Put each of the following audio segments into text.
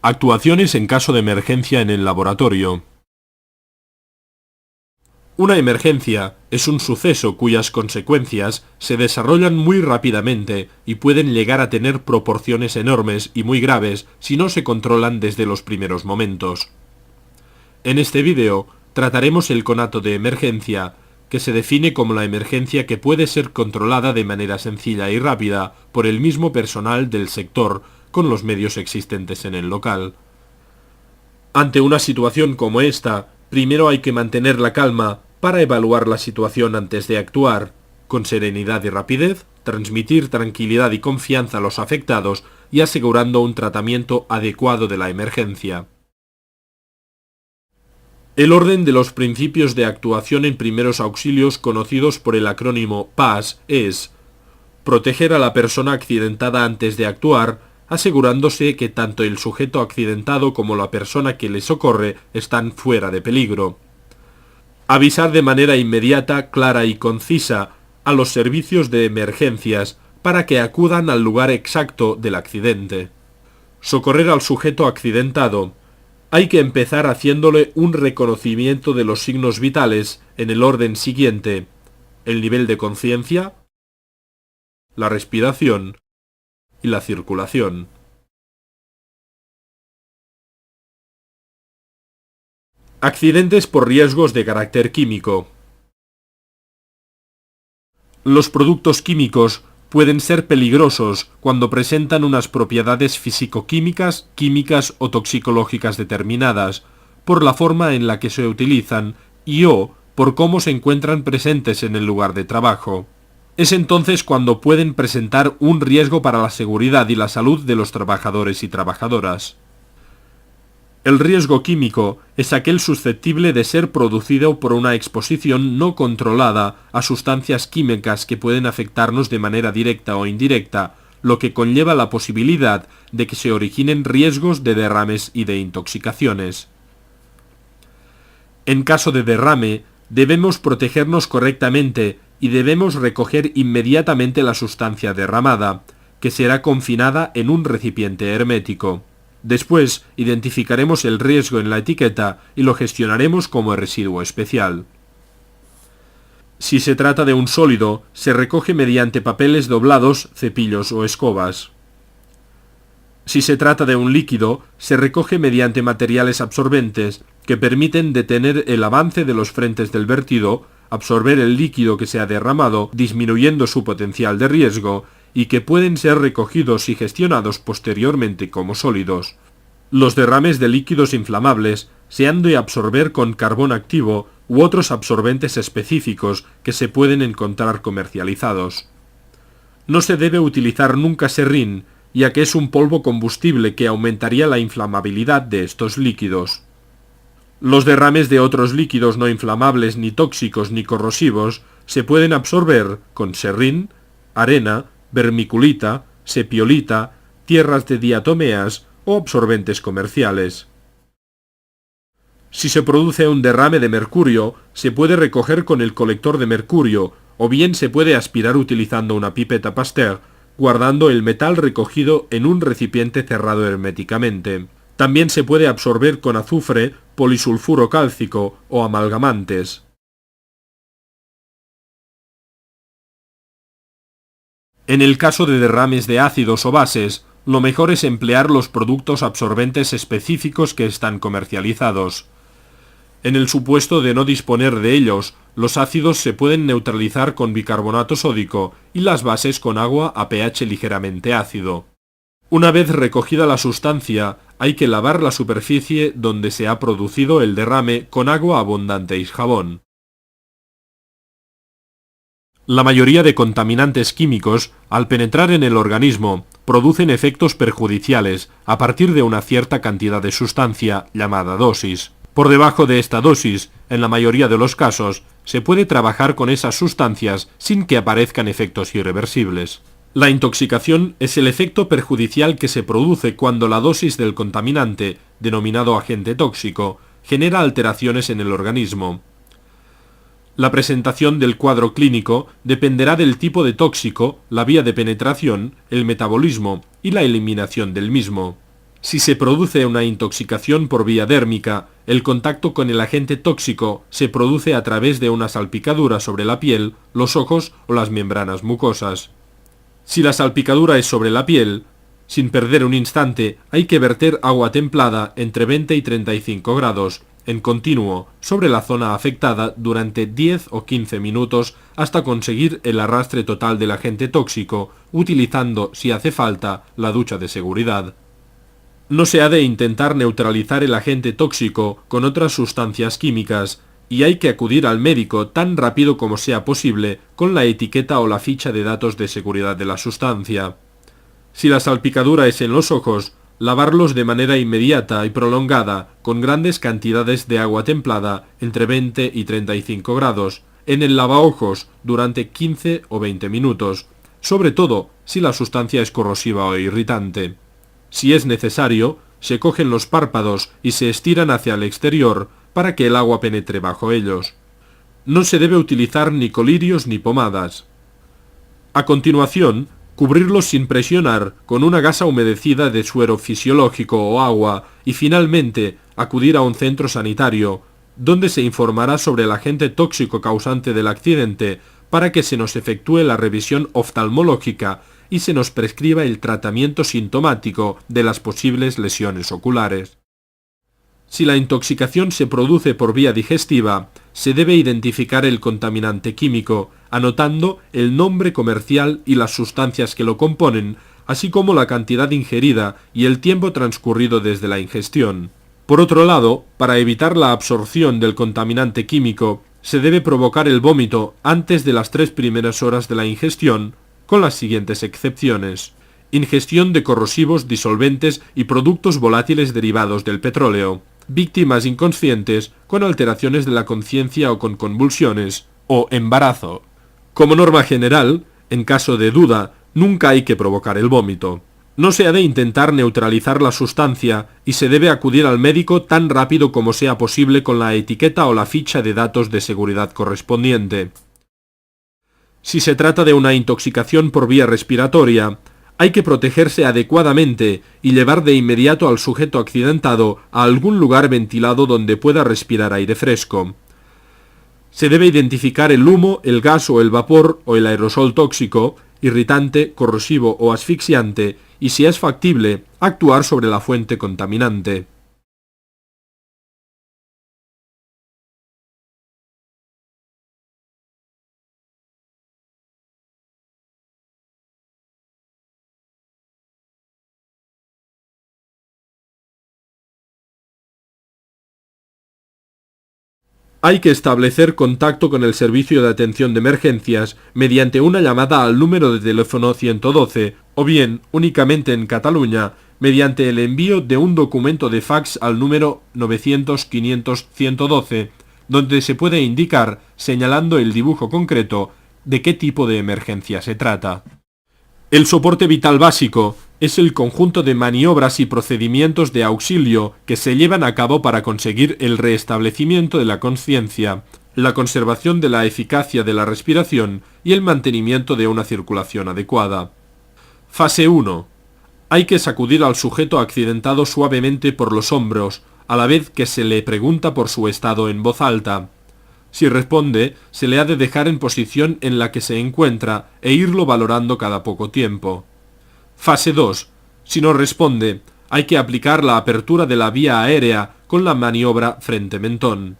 Actuaciones en caso de emergencia en el laboratorio. Una emergencia es un suceso cuyas consecuencias se desarrollan muy rápidamente y pueden llegar a tener proporciones enormes y muy graves si no se controlan desde los primeros momentos. En este vídeo trataremos el conato de emergencia, que se define como la emergencia que puede ser controlada de manera sencilla y rápida por el mismo personal del sector con los medios existentes en el local. Ante una situación como esta, primero hay que mantener la calma para evaluar la situación antes de actuar, con serenidad y rapidez, transmitir tranquilidad y confianza a los afectados y asegurando un tratamiento adecuado de la emergencia. El orden de los principios de actuación en primeros auxilios conocidos por el acrónimo PAS es: proteger a la persona accidentada antes de actuar, asegurándose que tanto el sujeto accidentado como la persona que le socorre están fuera de peligro. Avisar de manera inmediata, clara y concisa a los servicios de emergencias para que acudan al lugar exacto del accidente. Socorrer al sujeto accidentado. Hay que empezar haciéndole un reconocimiento de los signos vitales en el orden siguiente: el nivel de conciencia, la respiración y la circulación. Accidentes por riesgos de carácter químico. Los productos químicos pueden ser peligrosos cuando presentan unas propiedades físico-químicas, químicas o toxicológicas determinadas, por la forma en la que se utilizan o por cómo se encuentran presentes en el lugar de trabajo. Es entonces cuando pueden presentar un riesgo para la seguridad y la salud de los trabajadores y trabajadoras. El riesgo químico es aquel susceptible de ser producido por una exposición no controlada a sustancias químicas que pueden afectarnos de manera directa o indirecta, lo que conlleva la posibilidad de que se originen riesgos de derrames y de intoxicaciones. En caso de derrame, debemos protegernos correctamente y debemos recoger inmediatamente la sustancia derramada, que será confinada en un recipiente hermético. Después, identificaremos el riesgo en la etiqueta y lo gestionaremos como residuo especial. Si se trata de un sólido, se recoge mediante papeles doblados, cepillos o escobas. Si se trata de un líquido, se recoge mediante materiales absorbentes que permiten detener el avance de los frentes del vertido, absorber el líquido que se ha derramado, disminuyendo su potencial de riesgo, y que pueden ser recogidos y gestionados posteriormente como sólidos. Los derrames de líquidos inflamables se han de absorber con carbón activo u otros absorbentes específicos que se pueden encontrar comercializados. No se debe utilizar nunca serrín, ya que es un polvo combustible que aumentaría la inflamabilidad de estos líquidos. Los derrames de otros líquidos no inflamables, ni tóxicos, ni corrosivos se pueden absorber con serrín, arena, vermiculita, sepiolita, tierras de diatomeas o absorbentes comerciales. Si se produce un derrame de mercurio, se puede recoger con el colector de mercurio, o bien se puede aspirar utilizando una pipeta Pasteur, guardando el metal recogido en un recipiente cerrado herméticamente. También se puede absorber con azufre, polisulfuro cálcico o amalgamantes. En el caso de derrames de ácidos o bases, lo mejor es emplear los productos absorbentes específicos que están comercializados. En el supuesto de no disponer de ellos, los ácidos se pueden neutralizar con bicarbonato sódico y las bases con agua a pH ligeramente ácido. Una vez recogida la sustancia, hay que lavar la superficie donde se ha producido el derrame con agua abundante y jabón. La mayoría de contaminantes químicos, al penetrar en el organismo, producen efectos perjudiciales a partir de una cierta cantidad de sustancia llamada dosis. Por debajo de esta dosis, en la mayoría de los casos, se puede trabajar con esas sustancias sin que aparezcan efectos irreversibles. La intoxicación es el efecto perjudicial que se produce cuando la dosis del contaminante, denominado agente tóxico, genera alteraciones en el organismo. La presentación del cuadro clínico dependerá del tipo de tóxico, la vía de penetración, el metabolismo y la eliminación del mismo. Si se produce una intoxicación por vía dérmica, el contacto con el agente tóxico se produce a través de una salpicadura sobre la piel, los ojos o las membranas mucosas. Si la salpicadura es sobre la piel, sin perder un instante, hay que verter agua templada entre 20 y 35 grados, en continuo, sobre la zona afectada durante 10 o 15 minutos hasta conseguir el arrastre total del agente tóxico, utilizando, si hace falta, la ducha de seguridad. No se ha de intentar neutralizar el agente tóxico con otras sustancias químicas, y hay que acudir al médico tan rápido como sea posible con la etiqueta o la ficha de datos de seguridad de la sustancia. Si la salpicadura es en los ojos, lavarlos de manera inmediata y prolongada con grandes cantidades de agua templada entre 20 y 35 grados en el lavaojos durante 15 o 20 minutos, sobre todo si la sustancia es corrosiva o irritante. Si es necesario, se cogen los párpados y se estiran hacia el exterior para que el agua penetre bajo ellos. No se debe utilizar ni colirios ni pomadas. A continuación, cubrirlos sin presionar con una gasa humedecida de suero fisiológico o agua y finalmente acudir a un centro sanitario, donde se informará sobre el agente tóxico causante del accidente para que se nos efectúe la revisión oftalmológica y se nos prescriba el tratamiento sintomático de las posibles lesiones oculares. Si la intoxicación se produce por vía digestiva, se debe identificar el contaminante químico, anotando el nombre comercial y las sustancias que lo componen, así como la cantidad ingerida y el tiempo transcurrido desde la ingestión. Por otro lado, para evitar la absorción del contaminante químico, se debe provocar el vómito antes de las 3 primeras horas de la ingestión, con las siguientes excepciones: ingestión de corrosivos, disolventes y productos volátiles derivados del petróleo, víctimas inconscientes con alteraciones de la conciencia o con convulsiones, o embarazo. Como norma general, en caso de duda, nunca hay que provocar el vómito. No se ha de intentar neutralizar la sustancia y se debe acudir al médico tan rápido como sea posible con la etiqueta o la ficha de datos de seguridad correspondiente. Si se trata de una intoxicación por vía respiratoria, hay que protegerse adecuadamente y llevar de inmediato al sujeto accidentado a algún lugar ventilado donde pueda respirar aire fresco. Se debe identificar el humo, el gas o el vapor o el aerosol tóxico, irritante, corrosivo o asfixiante, y si es factible, actuar sobre la fuente contaminante. Hay que establecer contacto con el servicio de atención de emergencias mediante una llamada al número de teléfono 112 o bien, únicamente en Cataluña, mediante el envío de un documento de fax al número 900-500-112, donde se puede indicar, señalando el dibujo concreto, de qué tipo de emergencia se trata. El soporte vital básico es el conjunto de maniobras y procedimientos de auxilio que se llevan a cabo para conseguir el restablecimiento de la conciencia, la conservación de la eficacia de la respiración y el mantenimiento de una circulación adecuada. Fase 1. Hay que sacudir al sujeto accidentado suavemente por los hombros, a la vez que se le pregunta por su estado en voz alta. Si responde, se le ha de dejar en posición en la que se encuentra e irlo valorando cada poco tiempo. Fase 2. Si no responde, hay que aplicar la apertura de la vía aérea con la maniobra frente-mentón,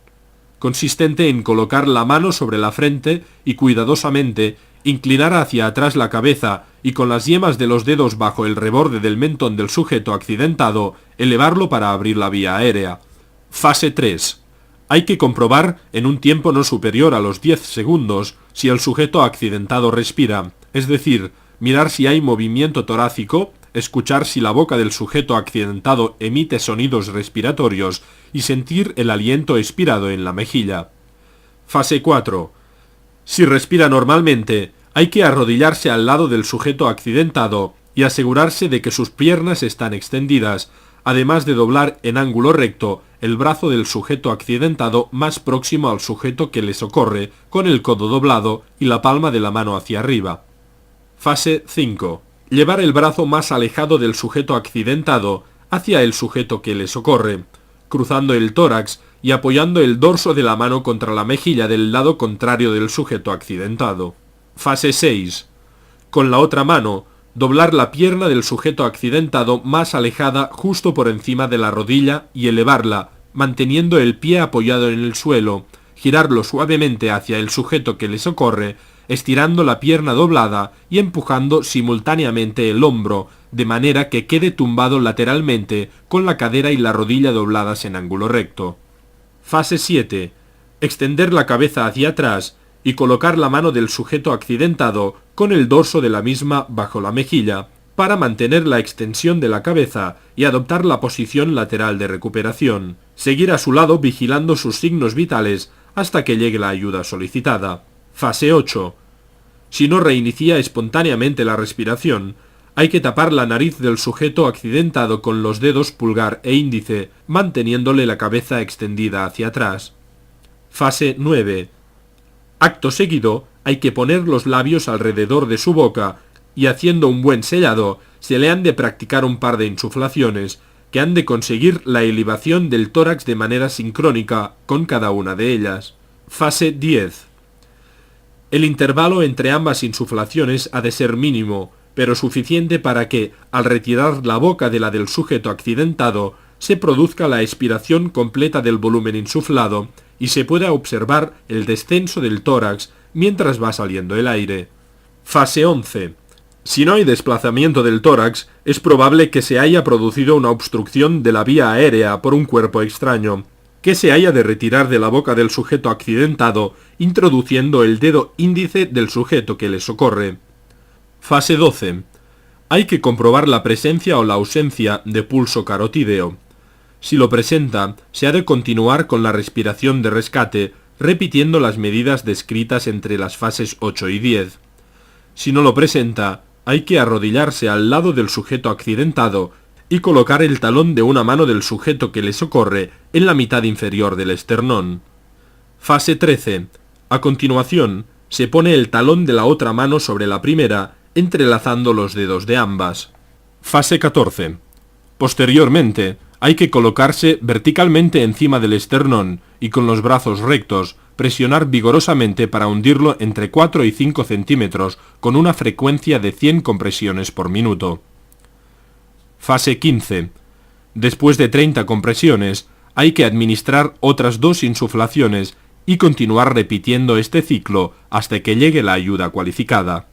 consistente en colocar la mano sobre la frente y cuidadosamente inclinar hacia atrás la cabeza y con las yemas de los dedos bajo el reborde del mentón del sujeto accidentado, elevarlo para abrir la vía aérea. Fase 3. Hay que comprobar, en un tiempo no superior a los 10 segundos, si el sujeto accidentado respira, es decir, mirar si hay movimiento torácico, escuchar si la boca del sujeto accidentado emite sonidos respiratorios y sentir el aliento expirado en la mejilla. Fase 4. Si respira normalmente, hay que arrodillarse al lado del sujeto accidentado y asegurarse de que sus piernas están extendidas, además de doblar en ángulo recto el brazo del sujeto accidentado más próximo al sujeto que le socorre, con el codo doblado y la palma de la mano hacia arriba. Fase 5. Llevar el brazo más alejado del sujeto accidentado, hacia el sujeto que le socorre, cruzando el tórax y apoyando el dorso de la mano contra la mejilla del lado contrario del sujeto accidentado. Fase 6. Con la otra mano, doblar la pierna del sujeto accidentado más alejada justo por encima de la rodilla y elevarla, manteniendo el pie apoyado en el suelo, girarlo suavemente hacia el sujeto que le socorre, estirando la pierna doblada y empujando simultáneamente el hombro, de manera que quede tumbado lateralmente con la cadera y la rodilla dobladas en ángulo recto. Fase 7. Extender la cabeza hacia atrás y colocar la mano del sujeto accidentado con el dorso de la misma bajo la mejilla, para mantener la extensión de la cabeza y adoptar la posición lateral de recuperación. Seguir a su lado vigilando sus signos vitales hasta que llegue la ayuda solicitada. Fase 8. Si no reinicia espontáneamente la respiración, hay que tapar la nariz del sujeto accidentado con los dedos pulgar e índice, manteniéndole la cabeza extendida hacia atrás. Fase 9. Acto seguido, hay que poner los labios alrededor de su boca y, haciendo un buen sellado, se le han de practicar un par de insuflaciones que han de conseguir la elevación del tórax de manera sincrónica con cada una de ellas. Fase 10. El intervalo entre ambas insuflaciones ha de ser mínimo, pero suficiente para que, al retirar la boca de la del sujeto accidentado, se produzca la expiración completa del volumen insuflado y se pueda observar el descenso del tórax mientras va saliendo el aire. Fase 11. Si no hay desplazamiento del tórax, es probable que se haya producido una obstrucción de la vía aérea por un cuerpo extraño, que se haya de retirar de la boca del sujeto accidentado, introduciendo el dedo índice del sujeto que le socorre. Fase 12. Hay que comprobar la presencia o la ausencia de pulso carotídeo. Si lo presenta, se ha de continuar con la respiración de rescate, repitiendo las medidas descritas entre las fases 8 y 10. Si no lo presenta, hay que arrodillarse al lado del sujeto accidentado y colocar el talón de una mano del sujeto que le socorre en la mitad inferior del esternón. Fase 13. A continuación, se pone el talón de la otra mano sobre la primera, entrelazando los dedos de ambas. Fase 14. Posteriormente, hay que colocarse verticalmente encima del esternón y con los brazos rectos, presionar vigorosamente para hundirlo entre 4 y 5 centímetros con una frecuencia de 100 compresiones por minuto. Fase 15. Después de 30 compresiones, hay que administrar otras 2 insuflaciones y continuar repitiendo este ciclo hasta que llegue la ayuda cualificada.